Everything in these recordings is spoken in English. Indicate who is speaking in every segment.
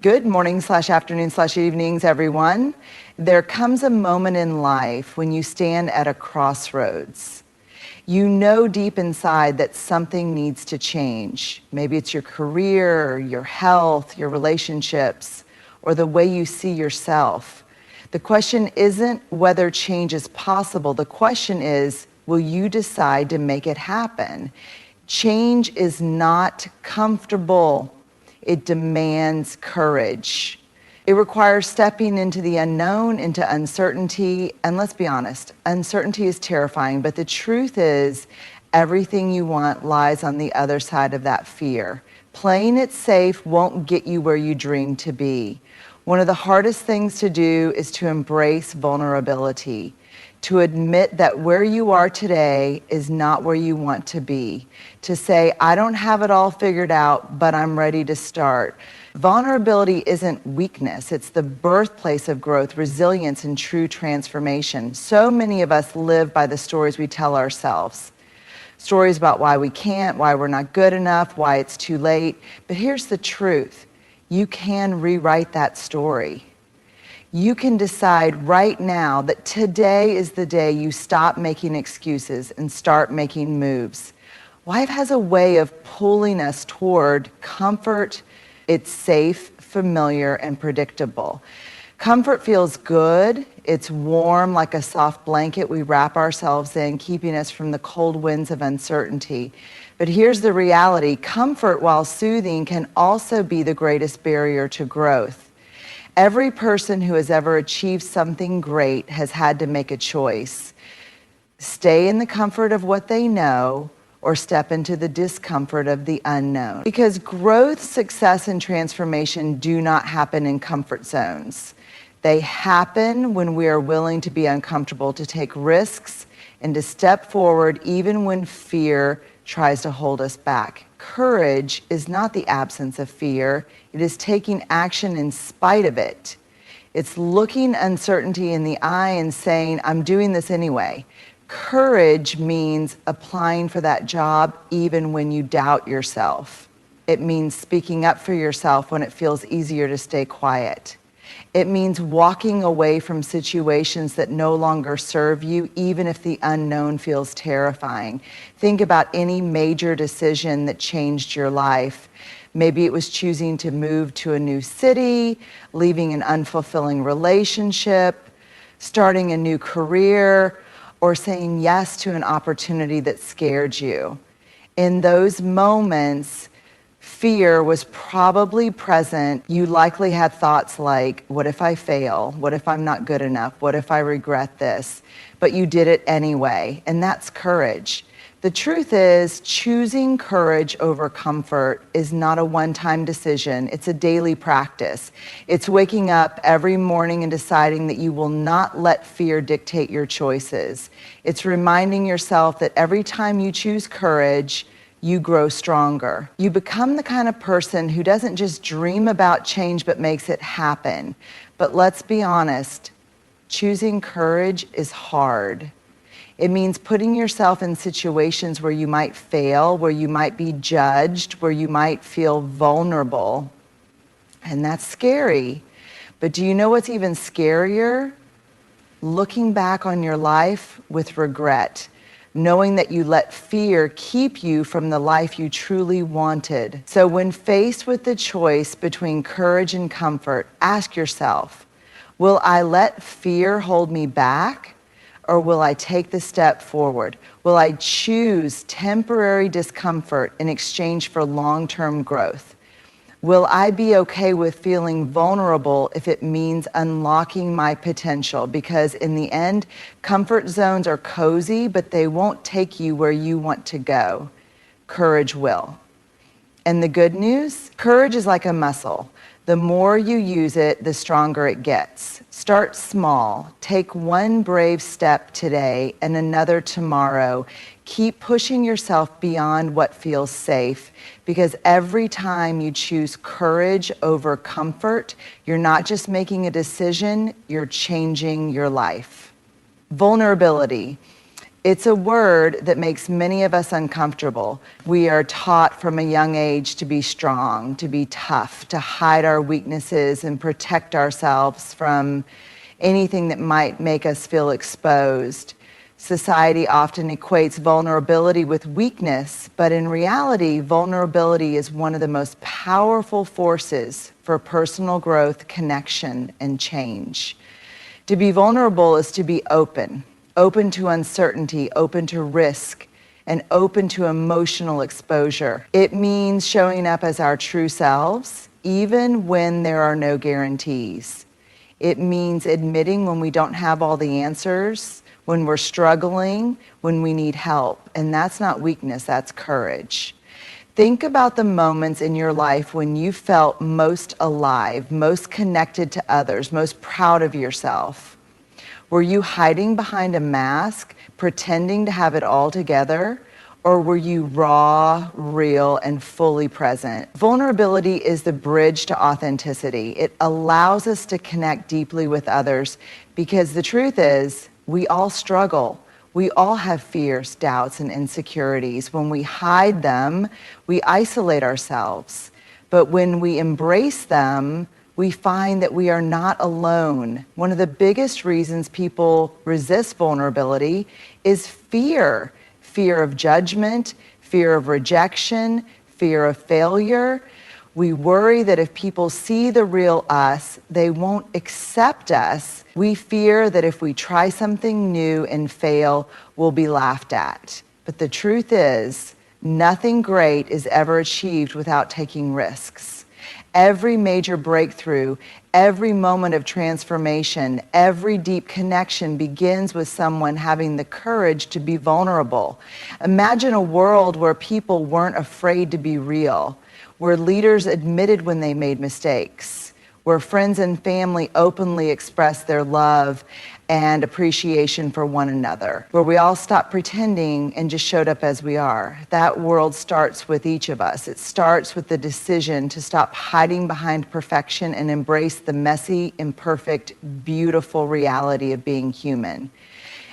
Speaker 1: Good morning/afternoon/evenings, everyone. There comes a moment in life when you stand at a crossroads. You know deep inside that something needs to change. Maybe it's your career, your health, your relationships, or the way you see yourself. The question isn't whether change is possible. The question is, will you decide to make it happen? Change is not comfortable. It demands courage. It requires stepping into the unknown, into uncertainty. And let's be honest, uncertainty is terrifying, but the truth is everything you want lies on the other side of that fear. Playing it safe won't get you where you dream to be. One of the hardest things to do is to embrace vulnerability, to admit that where you are today is not where you want to be, to say, I don't have it all figured out, but I'm ready to start. Vulnerability isn't weakness. It's the birthplace of growth, resilience, and true transformation. So many of us live by the stories we tell ourselves. Stories about why we can't, why we're not good enough, why it's too late. But here's the truth. You can rewrite that story. You can decide right now that today is the day you stop making excuses and start making moves. Life has a way of pulling us toward comfort. It's safe, familiar, and predictable. Comfort feels good. It's warm like a soft blanket we wrap ourselves in, keeping us from the cold winds of uncertainty. But here's the reality. Comfort, while soothing, can also be the greatest barrier to growth. Every person who has ever achieved something great has had to make a choice. Stay in the comfort of what they know or step into the discomfort of the unknown. Because growth, success, and transformation do not happen in comfort zones. They happen when we are willing to be uncomfortable, to take risks, and to step forward even when fear tries to hold us back. Courage is not the absence of fear. It is taking action in spite of it. It's looking uncertainty in the eye and saying, I'm doing this anyway. Courage means applying for that job even when you doubt yourself. It means speaking up for yourself when it feels easier to stay quiet. It means walking away from situations that no longer serve you, even if the unknown feels terrifying. Think about any major decision that changed your life. Maybe it was choosing to move to a new city, leaving an unfulfilling relationship, starting a new career, or saying yes to an opportunity that scared you. In those moments, fear was probably present. You likely had thoughts like, what if I fail? What if I'm not good enough? What if I regret this? But you did it anyway, and that's courage. The truth is, choosing courage over comfort is not a one-time decision. It's a daily practice. It's waking up every morning and deciding that you will not let fear dictate your choices. It's reminding yourself that every time you choose courage, you grow stronger. You become the kind of person who doesn't just dream about change but makes it happen. But let's be honest, choosing courage is hard. It means putting yourself in situations where you might fail, where you might be judged, where you might feel vulnerable. And that's scary. But do you know what's even scarier? Looking back on your life with regret, knowing that you let fear keep you from the life you truly wanted. So when faced with the choice between courage and comfort, ask yourself, will I let fear hold me back? Or will I take the step forward? Will I choose temporary discomfort in exchange for long-term growth? Will I be okay with feeling vulnerable if it means unlocking my potential? Because in the end, comfort zones are cozy, but they won't take you where you want to go. Courage will. And the good news, courage is like a muscle. The more you use it, the stronger it gets. Start small. Take one brave step today and another tomorrow. Keep pushing yourself beyond what feels safe, because every time you choose courage over comfort, you're not just making a decision, you're changing your life. Vulnerability. It's a word that makes many of us uncomfortable. We are taught from a young age to be strong, to be tough, to hide our weaknesses and protect ourselves from anything that might make us feel exposed. Society often equates vulnerability with weakness, but in reality, vulnerability is one of the most powerful forces for personal growth, connection, and change. To be vulnerable is to be open to uncertainty, open to risk, and open to emotional exposure. It means showing up as our true selves, even when there are no guarantees. It means admitting when we don't have all the answers, when we're struggling, when we need help. And that's not weakness, that's courage. Think about the moments in your life when you felt most alive, most connected to others, most proud of yourself. Were you hiding behind a mask, pretending to have it all together? Or were you raw, real, and fully present? Vulnerability is the bridge to authenticity. It allows us to connect deeply with others because the truth is, we all struggle. We all have fears, doubts, and insecurities. When we hide them, we isolate ourselves. But when we embrace them, we find that we are not alone. One of the biggest reasons people resist vulnerability is fear. Fear of judgment, fear of rejection, fear of failure. We worry that if people see the real us, they won't accept us. We fear that if we try something new and fail, we'll be laughed at. But the truth is, nothing great is ever achieved without taking risks. Every major breakthrough, every moment of transformation, every deep connection begins with someone having the courage to be vulnerable. Imagine a world where people weren't afraid to be real, where leaders admitted when they made mistakes, where friends and family openly expressed their love and appreciation for one another, where we all stopped pretending and just showed up as we are. That world starts with each of us. It starts with the decision to stop hiding behind perfection and embrace the messy, imperfect, beautiful reality of being human.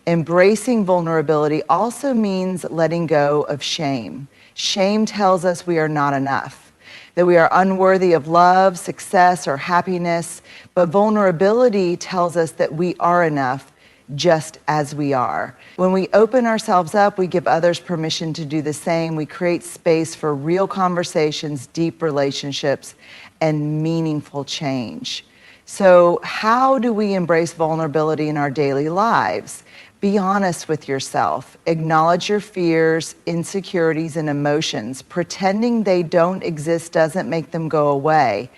Speaker 1: Embracing vulnerability also means letting go of shame. Shame tells us we are not enough, that we are unworthy of love, success, or happiness, but vulnerability tells us that we are enough just as we are. When we open ourselves up, we give others permission to do the same. We create space for real conversations, deep relationships, and meaningful change. So how do we embrace vulnerability in our daily lives? Be honest with yourself. Acknowledge your fears, insecurities, and emotions. Pretending they don't exist doesn't make them go away.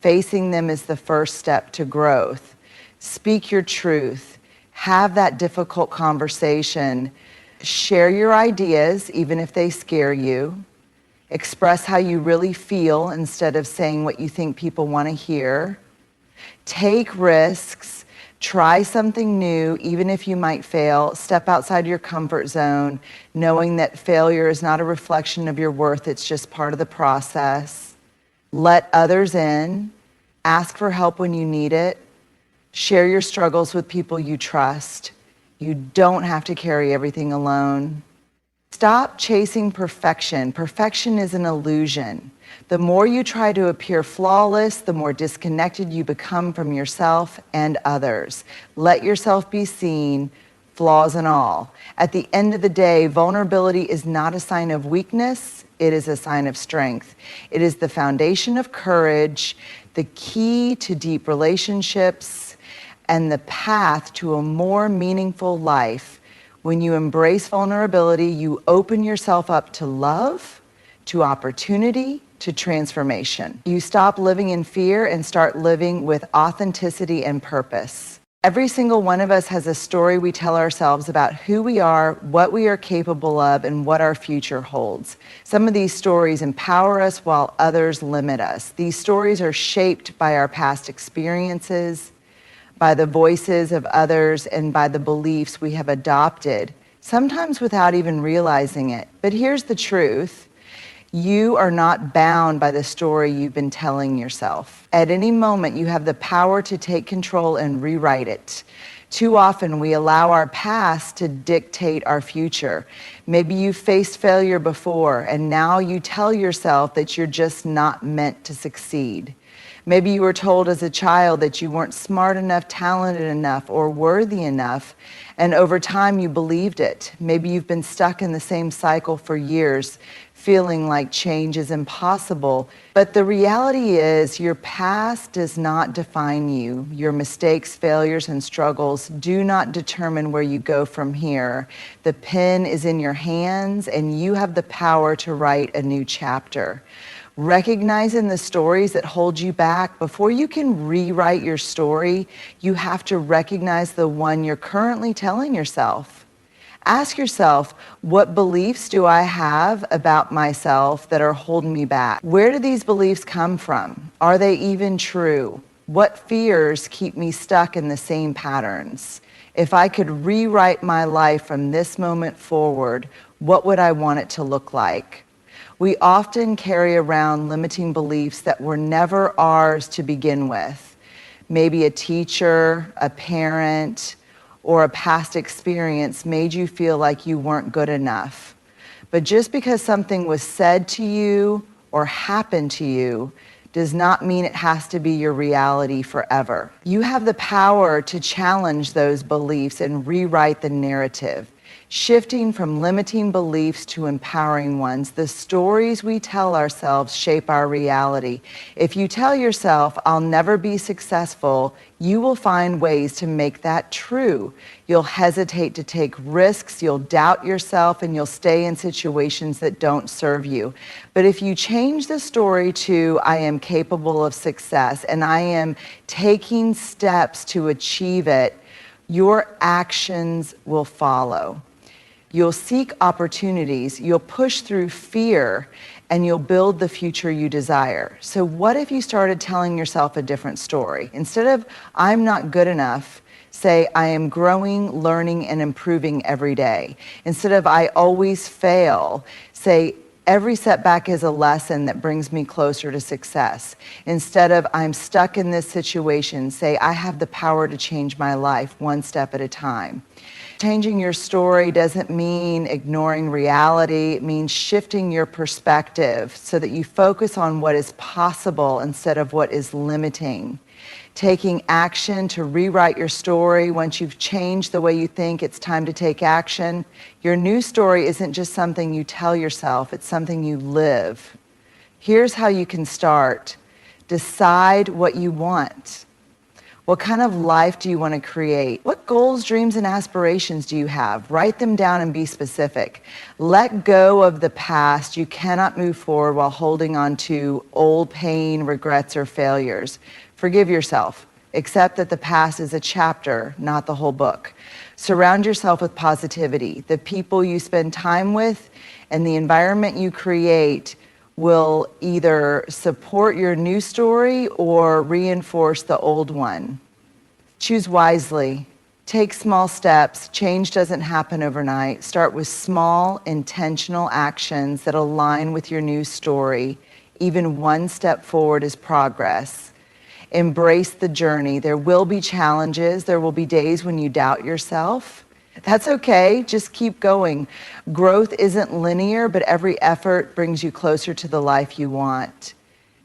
Speaker 1: Facing them is the first step to growth. Speak your truth. Have that difficult conversation. Share your ideas, even if they scare you. Express how you really feel instead of saying what you think people want to hear. Take risks. Try something new, even if you might fail. Step outside your comfort zone, knowing that failure is not a reflection of your worth, it's just part of the process. Let others in. Ask for help when you need it. Share your struggles with people you trust. You don't have to carry everything alone. Stop chasing perfection. Perfection is an illusion. The more you try to appear flawless, the more disconnected you become from yourself and others. Let yourself be seen, flaws and all. At the end of the day, vulnerability is not a sign of weakness, it is a sign of strength. It is the foundation of courage, the key to deep relationships, and the path to a more meaningful life. When you embrace vulnerability, you open yourself up to love, to opportunity, to transformation. You stop living in fear and start living with authenticity and purpose. Every single one of us has a story we tell ourselves about who we are, what we are capable of, and what our future holds. Some of these stories empower us while others limit us. These stories are shaped by our past experiences, by the voices of others, and by the beliefs we have adopted, sometimes without even realizing it. But here's the truth. You are not bound by the story you've been telling yourself. At any moment, you have the power to take control and rewrite it, Too often we allow our past to dictate our future. Maybe you faced failure before and now you tell yourself that you're just not meant to succeed. Maybe you were told as a child that you weren't smart enough, talented enough, or worthy enough, and over time you believed it. Maybe you've been stuck in the same cycle for years, feeling like change is impossible. But the reality is your past does not define you. Your mistakes, failures, and struggles do not determine where you go from here. The pen is in your hands and you have the power to write a new chapter. Recognizing the stories that hold you back, before you can rewrite your story, you have to recognize the one you're currently telling yourself. Ask yourself, what beliefs do I have about myself that are holding me back? Where do these beliefs come from? Are they even true? What fears keep me stuck in the same patterns? If I could rewrite my life from this moment forward, what would I want it to look like? We often carry around limiting beliefs that were never ours to begin with. Maybe a teacher, a parent, or a past experience made you feel like you weren't good enough. But just because something was said to you or happened to you does not mean it has to be your reality forever. You have the power to challenge those beliefs and rewrite the narrative. Shifting from limiting beliefs to empowering ones, the stories we tell ourselves shape our reality. If you tell yourself, I'll never be successful, you will find ways to make that true. You'll hesitate to take risks, you'll doubt yourself, and you'll stay in situations that don't serve you. But if you change the story to, I am capable of success and I am taking steps to achieve it, your actions will follow. You'll seek opportunities, you'll push through fear, and you'll build the future you desire. So what if you started telling yourself a different story? Instead of, I'm not good enough, say, I am growing, learning, and improving every day. Instead of, I always fail, say, every setback is a lesson that brings me closer to success. Instead of, I'm stuck in this situation, say, I have the power to change my life one step at a time. Changing your story doesn't mean ignoring reality. It means shifting your perspective so that you focus on what is possible instead of what is limiting. Taking action to rewrite your story. Once you've changed the way you think, it's time to take action. Your new story isn't just something you tell yourself, it's something you live. Here's how you can start. Decide what you want. What kind of life do you want to create? What goals, dreams, and aspirations do you have? Write them down and be specific. Let go of the past. You cannot move forward while holding on to old pain, regrets, or failures. Forgive yourself. Accept that the past is a chapter, not the whole book. Surround yourself with positivity. The people you spend time with and the environment you create will either support your new story or reinforce the old one. Choose wisely. Take small steps. Change doesn't happen overnight. Start with small, intentional actions that align with your new story. Even one step forward is progress. Embrace the journey. There will be challenges. There will be days when you doubt yourself. That's okay, just keep going. Growth isn't linear, but every effort brings you closer to the life you want.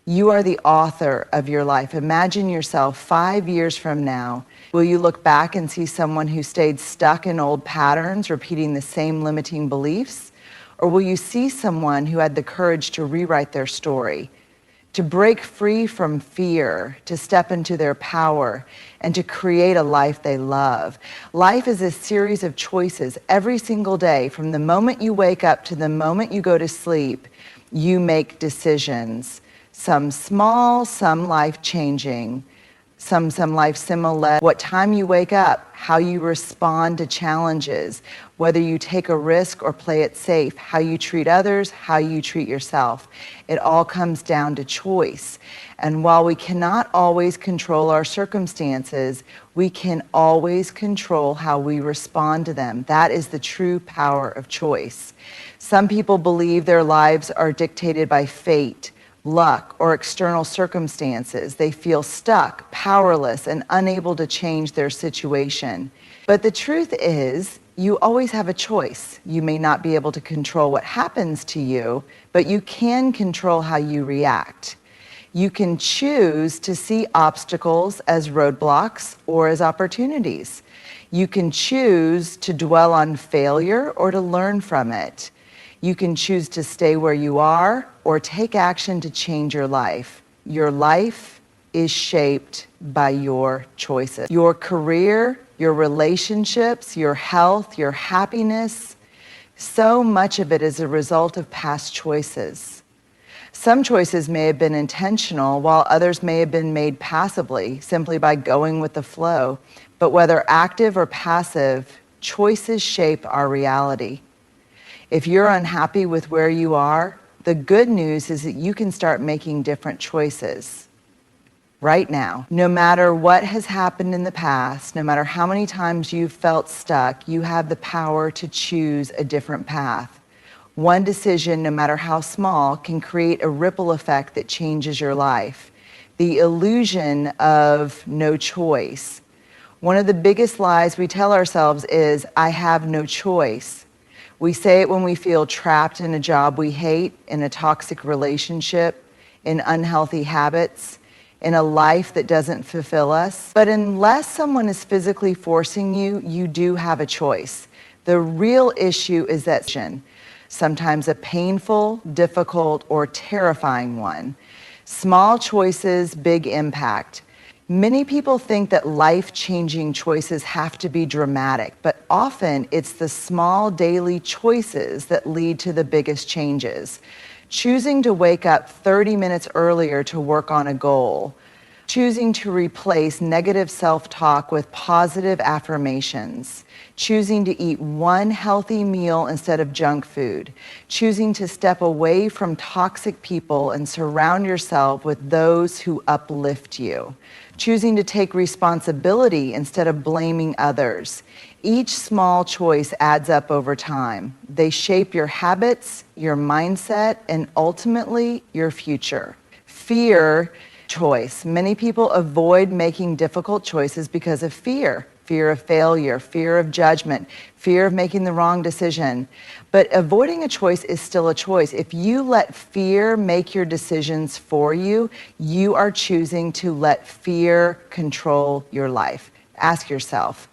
Speaker 1: You are the author of your life. Imagine yourself 5 years from now. Will you look back and see someone who stayed stuck in old patterns, repeating the same limiting beliefs? Or will you see someone who had the courage to rewrite their story, to break free from fear, to step into their power, and to create a life they love? Life is a series of choices every single day. From the moment you wake up to the moment you go to sleep, you make decisions. Some small, some life-changing, some life similar. What time you wake up, how you respond to challenges, whether you take a risk or play it safe, how you treat others, how you treat yourself. It all comes down to choice. And while we cannot always control our circumstances, we can always control how we respond to them. That is the true power of choice. Some people believe their lives are dictated by fate, luck, or external circumstances. They feel stuck, powerless, and unable to change their situation. But the truth is, you always have a choice. You may not be able to control what happens to you, but you can control how you react. You can choose to see obstacles as roadblocks or as opportunities. You can choose to dwell on failure or to learn from it. You can choose to stay where you are or take action to change your life. Your life is shaped by your choices. Your career, your relationships, your health, your happiness, so much of it is a result of past choices. Some choices may have been intentional, while others may have been made passively, simply by going with the flow. But whether active or passive, choices shape our reality. If you're unhappy with where you are, the good news is that you can start making different choices right now. No matter what has happened in the past, no matter how many times you've felt stuck, you have the power to choose a different path. One decision, no matter how small, can create a ripple effect that changes your life. The illusion of no choice. One of the biggest lies we tell ourselves is, I have no choice. We say it when we feel trapped in a job we hate, in a toxic relationship, in unhealthy habits, in a life that doesn't fulfill us. But unless someone is physically forcing you, you do have a choice. The real issue is that sometimes a painful, difficult, or terrifying one. Small choices, big impact. Many people think that life-changing choices have to be dramatic, but often it's the small daily choices that lead to the biggest changes. Choosing to wake up 30 minutes earlier to work on a goal. Choosing to replace negative self-talk with positive affirmations. Choosing to eat one healthy meal instead of junk food. Choosing to step away from toxic people and surround yourself with those who uplift you. Choosing to take responsibility instead of blaming others. Each small choice adds up over time. They shape your habits, your mindset, and ultimately your future. Fear choice. Many people avoid making difficult choices because of fear. Fear of failure, fear of judgment, fear of making the wrong decision. But avoiding a choice is still a choice. If you let fear make your decisions for you, you are choosing to let fear control your life. Ask yourself,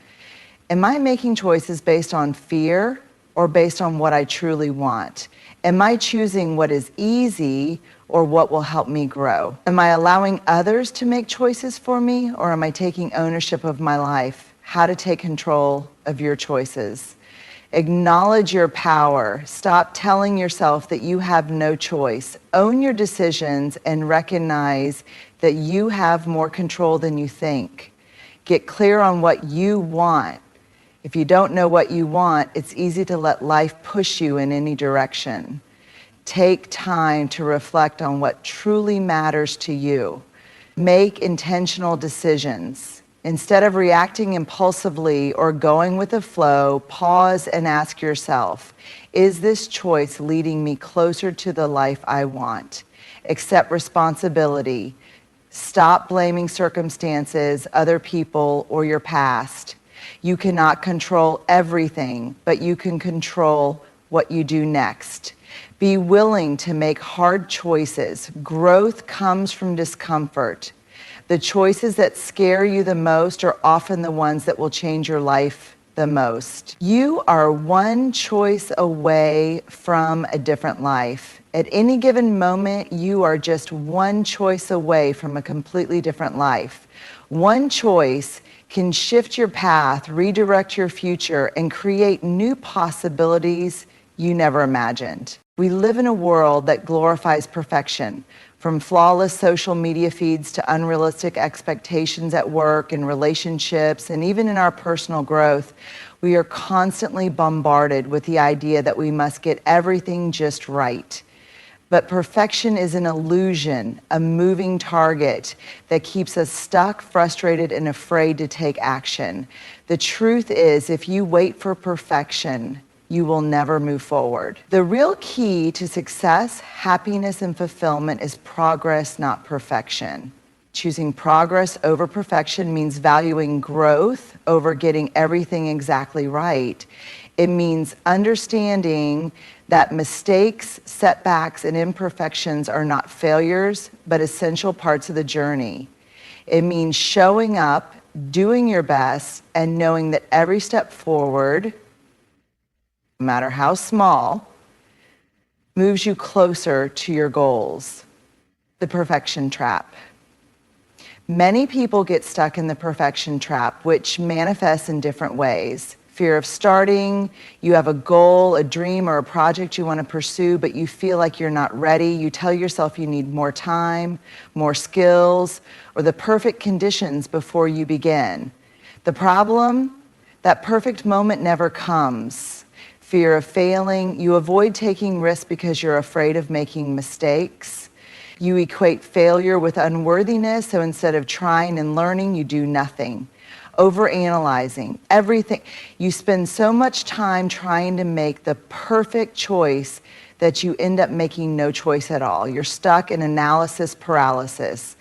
Speaker 1: am I making choices based on fear or based on what I truly want? Am I choosing what is easy or what will help me grow? Am I allowing others to make choices for me, or am I taking ownership of my life? How to take control of your choices. Acknowledge your power. Stop telling yourself that you have no choice. Own your decisions and recognize that you have more control than you think. Get clear on what you want. If you don't know what you want, it's easy to let life push you in any direction. Take time to reflect on what truly matters to you. Make intentional decisions. Instead of reacting impulsively or going with the flow, pause and ask yourself, is this choice leading me closer to the life I want? Accept responsibility. Stop blaming circumstances, other people, or your past. You cannot control everything, but you can control what you do next. Be willing to make hard choices. Growth comes from discomfort. The choices that scare you the most are often the ones that will change your life the most. You are one choice away from a different life. At any given moment, you are just one choice away from a completely different life. One choice can shift your path, redirect your future, and create new possibilities you never imagined. We live in a world that glorifies perfection. From flawless social media feeds to unrealistic expectations at work and relationships, and even in our personal growth, we are constantly bombarded with the idea that we must get everything just right. But perfection is an illusion, a moving target that keeps us stuck, frustrated, and afraid to take action. The truth is, if you wait for perfection, you will never move forward. The real key to success, happiness, and fulfillment is progress, not perfection. Choosing progress over perfection means valuing growth over getting everything exactly right. It means understanding that mistakes, setbacks, and imperfections are not failures, but essential parts of the journey. It means showing up, doing your best, and knowing that every step forward, no matter how small, moves you closer to your goals. The perfection trap. Many people get stuck in the perfection trap, which manifests in different ways. Fear of starting, you have a goal, a dream, or a project you want to pursue, but you feel like you're not ready. You tell yourself you need more time, more skills, or the perfect conditions before you begin. The problem? That perfect moment never comes. Fear of failing, you avoid taking risks because you're afraid of making mistakes. You equate failure with unworthiness, so instead of trying and learning, you do nothing. Overanalyzing everything. You spend so much time trying to make the perfect choice that you end up making no choice at all. You're stuck in analysis paralysis.